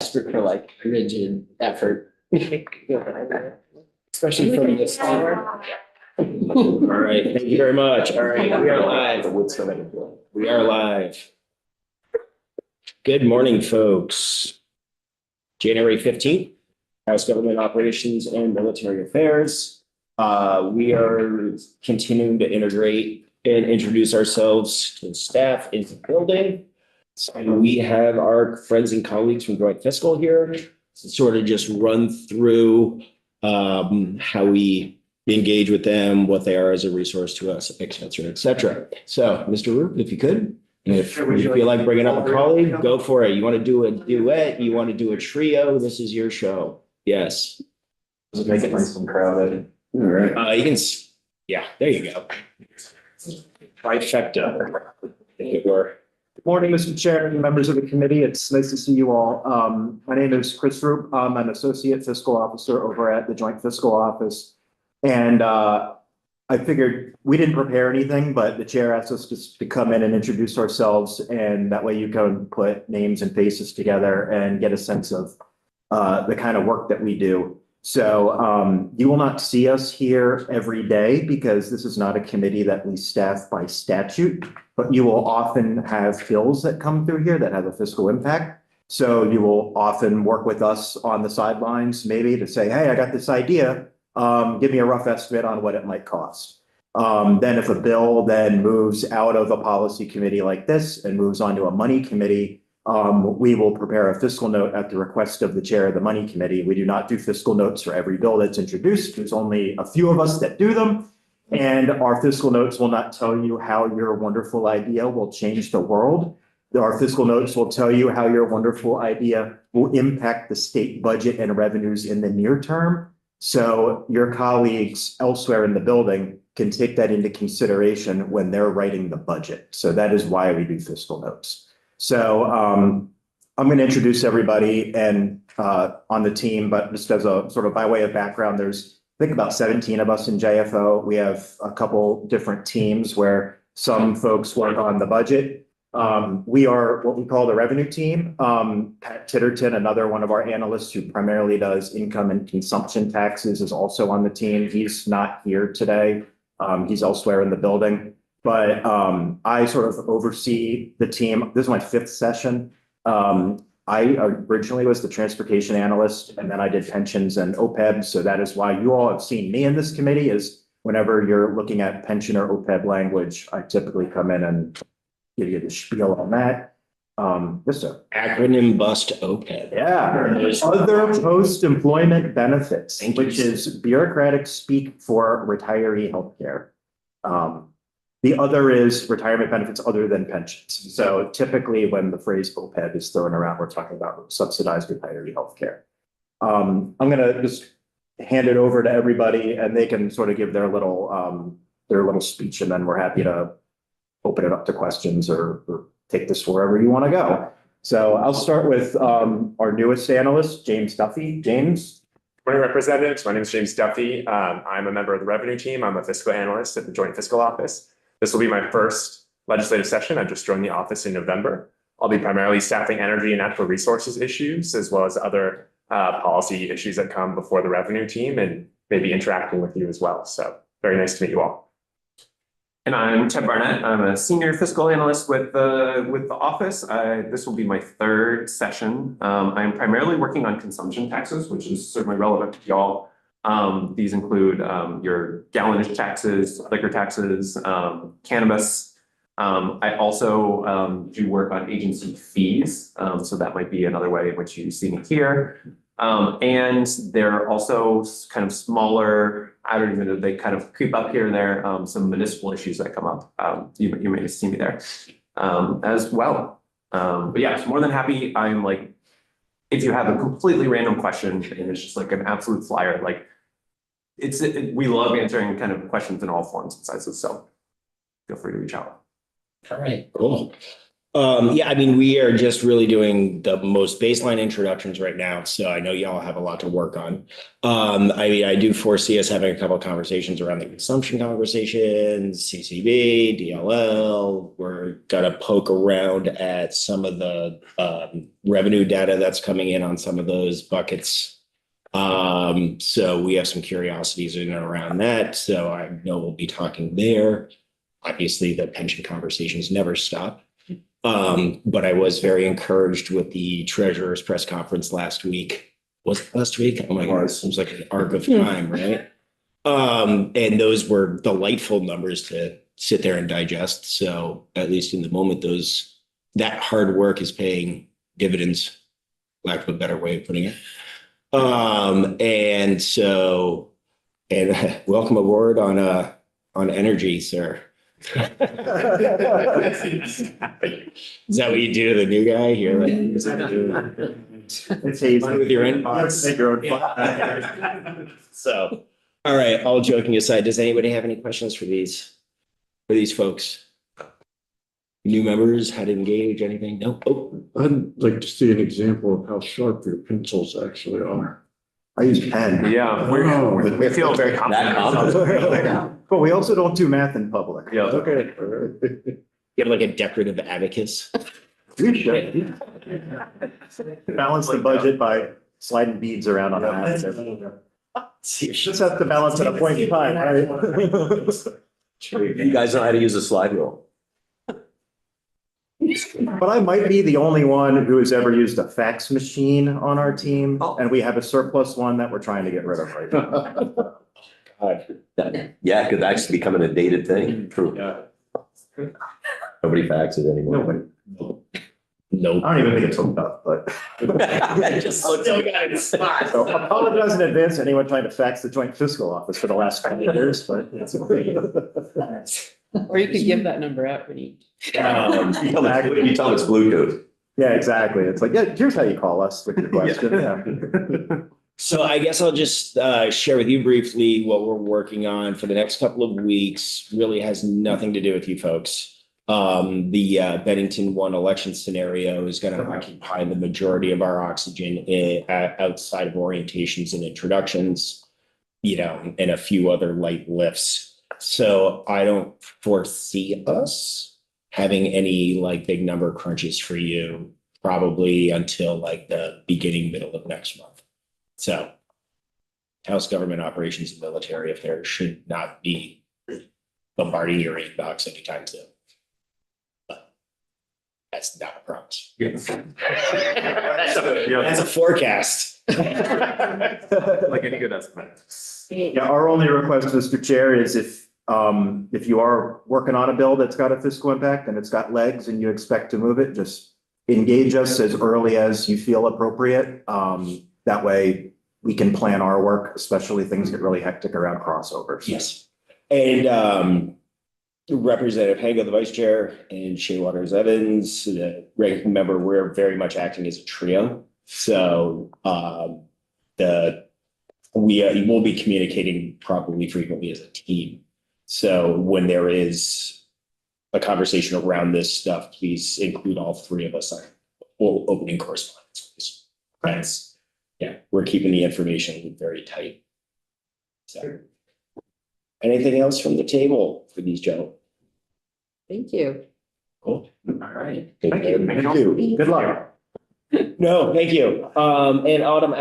for like rigid effort. Especially from this hour. All right, thank you very much. All right, we are live. We are live. Good morning, folks. January 15th, House Government Operations and Military Affairs. We are continuing to integrate and introduce ourselves to staff into the building. So we have our friends and colleagues from Joint Fiscal here to sort of just run through how we engage with them, what they are as a resource to us, et cetera, et cetera. So, Mr. Roop, if you could, if you feel like bringing up a colleague, go for it. You want to do a duet, you want to do a trio, this is your show. Yes. Make it nice and crowded. All right. You can, yeah, there you go. Trifecta, if it were. Good morning, Mr. Chair and members of the committee. It's nice to see you all. My name is Chris Roop. I'm an associate fiscal officer over at the Joint Fiscal Office. And I figured we didn't prepare anything, but the chair asked us to come in and introduce ourselves. And that way you can put names and faces together and get a sense of the kind of work that we do. So you will not see us here every day because this is not a committee that we staff by statute, but you will often have bills that come through here that have a fiscal impact. So you will often work with us on the sidelines, maybe to say, hey, I got this idea. Give me a rough estimate on what it might cost. Then if a bill then moves out of a policy committee like this and moves on to a money committee, we will prepare a fiscal note at the request of the chair of the money committee. We do not do fiscal notes for every bill that's introduced. There's only a few of us that do them. And our fiscal notes will not tell you how your wonderful idea will change the world. Our fiscal notes will tell you how your wonderful idea will impact the state budget and revenues in the near term. So your colleagues elsewhere in the building can take that into consideration when they're writing the budget. So that is why we do fiscal notes. So I'm going to introduce everybody and on the team, but just as a sort of by way of background, there's I think about 17 of us in JFO. We have a couple different teams where some folks work on the budget. We are what we call the revenue team. Pat Titterton, another one of our analysts who primarily does income and consumption taxes, is also on the team. He's not here today. He's elsewhere in the building. But I sort of oversee the team. This is my 5th session. I originally was the transportation analyst, and then I did pensions and OPEB. So that is why you all have seen me in this committee, is whenever you're looking at pension or OPEB language, I typically come in and give you the spiel on that. Yes, sir. Acronym bust OPEB. Yeah. Other post-employment benefits, which is bureaucratic speak for retiree healthcare. The other is retirement benefits other than pensions. So typically when the phrase OPEB is thrown around, we're talking about subsidized retiree healthcare. I'm going to just hand it over to everybody and they can sort of give their little speech, and then we're happy to open it up to questions or take this wherever you want to go. So I'll start with our newest analyst, James Duffy. James. Morning, representatives. My name is James Duffy. I'm a member of the revenue team. I'm a fiscal analyst at the Joint Fiscal Office. This will be my first legislative session. I just joined the office in November. I'll be primarily staffing energy and natural resources issues, as well as other policy issues that come before the revenue team, and maybe interacting with you as well. So very nice to meet you all. And I'm Ted Barnett. I'm a senior fiscal analyst with the office. This will be my 3rd session. I'm primarily working on consumption taxes, which is certainly relevant to y'all. These include your gallonage taxes, liquor taxes, cannabis. I also do work on agency fees. So that might be another way in which you see me here. And there are also kind of smaller, I don't even know, they kind of creep up here and there, some municipal issues that come up. You may see me there as well. But yeah, more than happy. I'm like, if you have a completely random question and it's just like an absolute flyer, like we love answering kind of questions in all forms and sizes. So feel free to reach out. All right, cool. Yeah, I mean, we are just really doing the most baseline introductions right now, so I know y'all have a lot to work on. I mean, I do foresee us having a couple of conversations around the consumption conversations, CCB, DLL. We're gonna poke around at some of the revenue data that's coming in on some of those buckets. So we have some curiosities in and around that, so I know we'll be talking there. Obviously, the pension conversations never stop. But I was very encouraged with the treasurer's press conference last week. Was it last week? Oh my God, it seems like an arc of time, right? And those were delightful numbers to sit there and digest. So at least in the moment, that hard work is paying dividends, lack of a better way of putting it. And welcome aboard on energy, sir. Is that what you do to the new guy here? It's easy. With your own Make your own fun. So, all right, all joking aside, does anybody have any questions for these folks? New members, how to engage, anything? No? Oh, I'd like to see an example of how sharp your pencils actually are. I use pen. Yeah, we feel very confident. But we also don't do math in public. Yeah. Okay. you have like a decorative abacus? We should. Balance the budget by sliding beads around on a map. Just have to balance at a point in time, right? You guys know how to use a slide rule. But I might be the only one who has ever used a fax machine on our team, and we have a surplus one that we're trying to get rid of right now. Yeah, it could actually become a dated thing. True. Yeah. Nobody faxes anymore. Nope. I don't even think it's hooked up, but. It just looks like So apologize in advance to anyone trying to fax the joint fiscal office for the last 20 years, but it's okay. Or you could give that number out when you. You tell them it's Bluetooth. Yeah, exactly. It's like, yeah, here's how you call us with your question. Yeah. So I guess I'll just share with you briefly what we're working on for the next couple of weeks. Really has nothing to do with you folks. The Bennington 1 election scenario is going to occupy the majority of our oxygen outside of orientations and introductions, and a few other light lifts. So I don't foresee us having any big number crunches for you probably until the middle of next month. So House Government Operations and Military Affairs should not be bombarding your inbox anytime soon. But that's not a promise. Yes. That's a forecast. Like any good estimate. Yeah, our only request, Mr. Chair, is if you are working on a bill that's got a fiscal impact and it's got legs and you expect to move it, just engage us as early as you feel appropriate. That way we can plan our work, especially things get really hectic around crossovers. Yes. And Representative Hango, the vice chair, and Shea Waters Evans, the ranking member, we're very much acting as a trio. So we will be communicating probably frequently as a team. So when there is a conversation around this stuff, please include all three of us on opening correspondence, please. Thanks. Yeah, we're keeping the information very tight. So, anything else from the table for these gentlemen? Thank you. Cool. All right. Thank you. Good luck. No, thank you. And Autumn,